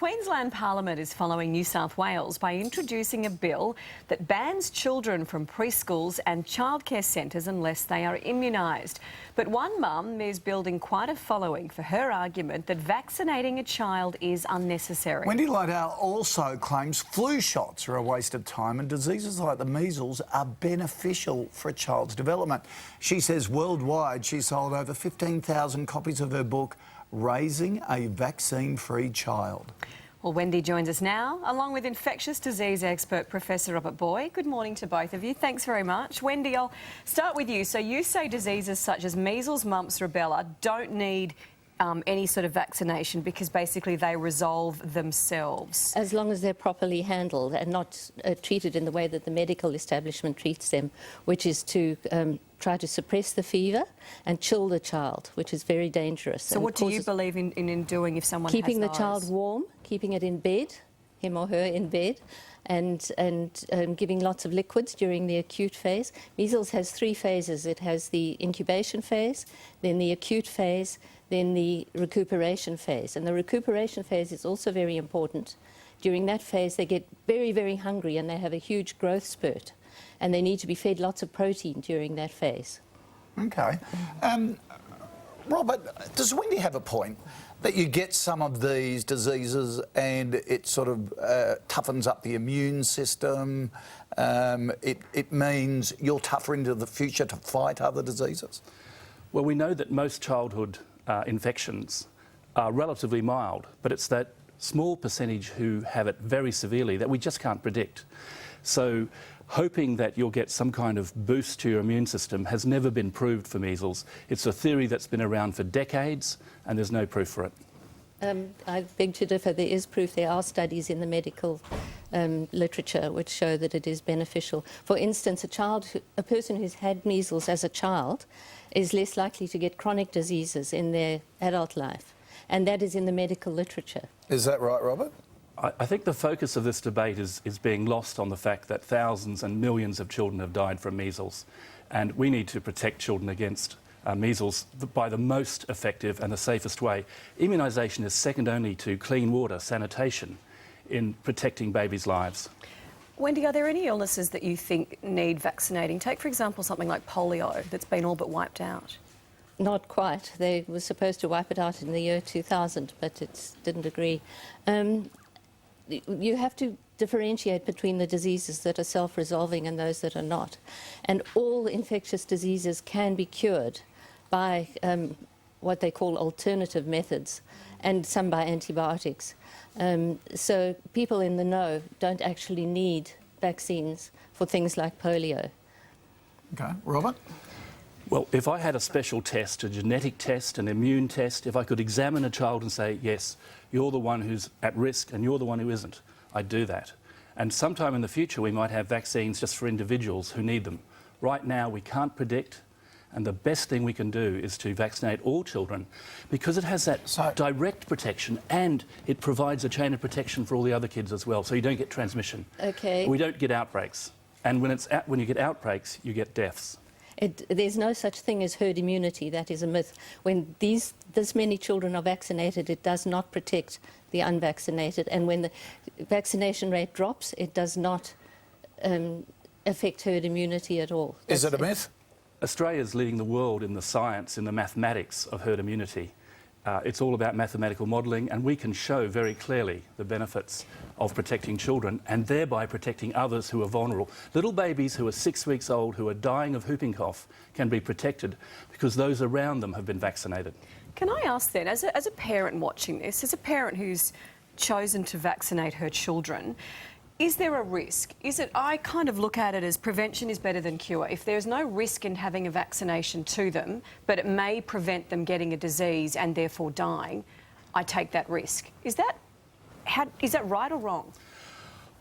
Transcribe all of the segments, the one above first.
Queensland Parliament is following New South Wales by introducing a bill that bans children from preschools and childcare centres unless they are immunised. But one mum is building quite a following for her argument that vaccinating a child is unnecessary. Wendy Liddell also claims flu shots are a waste of time and diseases like the measles are beneficial for a child's development. She says worldwide she sold over 15,000 copies of her book, Raising a Vaccine-Free Child. Well, Wendy joins us now, along with infectious disease expert Professor Robert Booy. Good morning to both of you. Thanks very much. Wendy, I'll start with you. So you say diseases such as measles, mumps, rubella don't need any sort of vaccination because basically they resolve themselves. As long as they're properly handled and not treated in the way that the medical establishment treats them, which is to try to suppress the fever and chill the child, which is very dangerous. So what do you believe in doing if someone keeping has the child warm, keeping it in bed, him or her in bed, and giving lots of liquids during the acute phase. Measles has 3 phases. It has the incubation phase, then the acute phase, then the recuperation phase. And the recuperation phase is also very important. During that phase, they get very, very hungry and they have a huge growth spurt. And they need to be fed lots of protein during that phase. OK. Robert, does Wendy have a point that you get some of these diseases and it sort of toughens up the immune system? It means you're tougher into the future to fight other diseases? Well, we know that most childhood infections are relatively mild, but it's that small percentage who have it very severely that we just can't predict. So hoping that you'll get some kind of boost to your immune system has never been proved for measles. It's a theory that's been around for decades and there's no proof for it. I beg to differ. There is proof. There are studies in the medical literature which show that it is beneficial. For instance, a person who's had measles as a child is less likely to get chronic diseases in their adult life, and that is in the medical literature. Is that right, Robert? I think the focus of this debate is being lost on the fact that thousands and millions of children have died from measles, and we need to protect children against measles by the most effective and the safest way. Immunisation is second only to clean water, sanitation, in protecting babies' lives. Wendy, are there any illnesses that you think need vaccinating? Take, for example, something like polio that's been all but wiped out. Not quite. They were supposed to wipe it out in the year 2000, but it didn't agree. You have to differentiate between the diseases that are self-resolving and those that are not. And all infectious diseases can be cured by what they call alternative methods, and some by antibiotics. So people in the know don't actually need vaccines for things like polio. OK. Robert? Well, if I had a special test, a genetic test, an immune test, if I could examine a child and say, yes, you're the one who's at risk and you're the one who isn't, I'd do that. And sometime in the future we might have vaccines just for individuals who need them. Right now we can't predict, and the best thing we can do is to vaccinate all children because it has that direct protection and it provides a chain of protection for all the other kids as well, so you don't get transmission. Okay. We don't get outbreaks. And when you get outbreaks, you get deaths. There's no such thing as herd immunity. That is a myth. When this many children are vaccinated, it does not protect the unvaccinated. And when the vaccination rate drops, it does not affect herd immunity at all. Is it a myth? Australia's leading the world in the science, in the mathematics of herd immunity. It's all about mathematical modelling, and we can show very clearly the benefits of protecting children and thereby protecting others who are vulnerable. Little babies who are 6 weeks old who are dying of whooping cough can be protected because those around them have been vaccinated. Can I ask then, as a parent watching this, as a parent who's chosen to vaccinate her children, is there a risk? I kind of look at it as prevention is better than cure. If there's no risk in having a vaccination to them, but it may prevent them getting a disease and therefore dying, I take that risk. Is that right or wrong?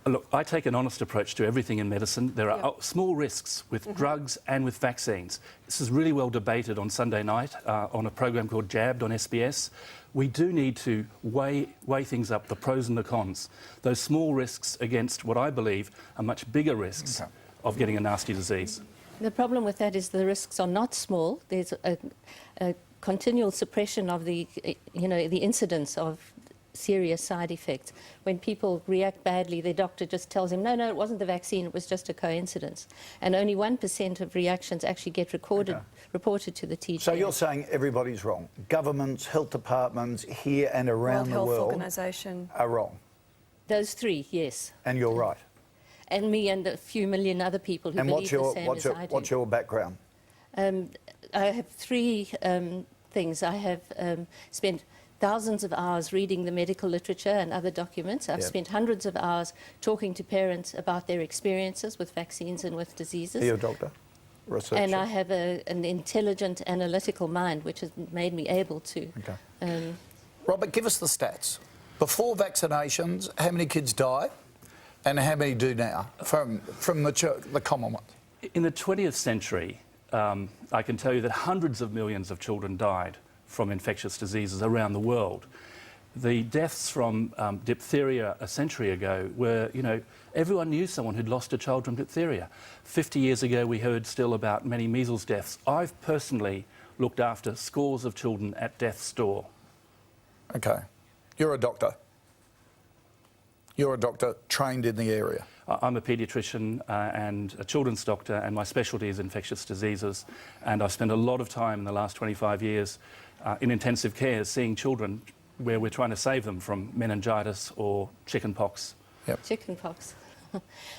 Look, I take an honest approach to everything in medicine. There are small risks with drugs and with vaccines. This is really well debated on Sunday night on a program called Jabbed on SBS. We do need to weigh things up, the pros and the cons. Those small risks against what I believe are much bigger risks of getting a nasty disease. The problem with that is the risks are not small. There's a continual suppression of the incidence of serious side effects. When people react badly, their doctor just tells them, no, no, it wasn't the vaccine, it was just a coincidence. And only 1% of reactions actually get reported to the TGA. So you're saying everybody's wrong? Governments, health departments here and around the World Health world Organization are wrong? Those three, yes. And you're right? And me and a few million other people who believe the same as I do. What's your background? I have three things. I have spent thousands of hours reading the medical literature and other documents. I've spent hundreds of hours talking to parents about their experiences with vaccines and with diseases. Are you a doctor? Researcher? And I have an intelligent, analytical mind, which has made me able to. Okay. Robert, give us the stats. Before vaccinations, how many kids die and how many do now from the common ones? In the 20th century, I can tell you that hundreds of millions of children died from infectious diseases around the world. The deaths from diphtheria a century ago were, you know, everyone knew someone who'd lost a child from diphtheria. 50 years ago, we heard still about many measles deaths. I've personally looked after scores of children at death's door. Okay. You're a doctor. You're a doctor trained in the area. I'm a paediatrician and a children's doctor, and my specialty is infectious diseases. And I've spent a lot of time in the last 25 years in intensive care seeing children where we're trying to save them from meningitis or chickenpox. Yep. Chickenpox.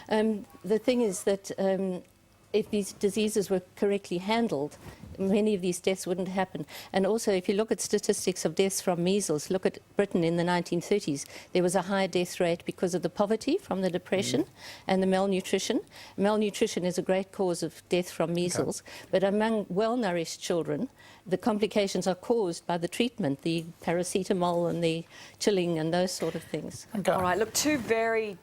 The thing is that if these diseases were correctly handled, many of these deaths wouldn't happen. And also, if you look at statistics of deaths from measles, look at Britain in the 1930s, there was a high death rate because of the poverty from the depression and the malnutrition. Malnutrition is a great cause of death from measles, but among well-nourished children, the complications are caused by the treatment, the paracetamol and the chilling and those sort of things. Okay. All right, look, two very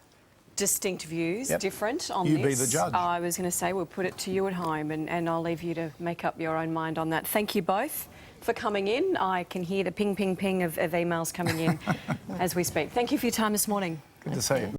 distinct views, different on You this. be the judge. I was going to say we'll put it to you at home and I'll leave you to make up your own mind on that. Thank you both for coming in. I can hear the ping, ping, ping of emails coming in as we speak. Thank you for your time this morning. Good to see you.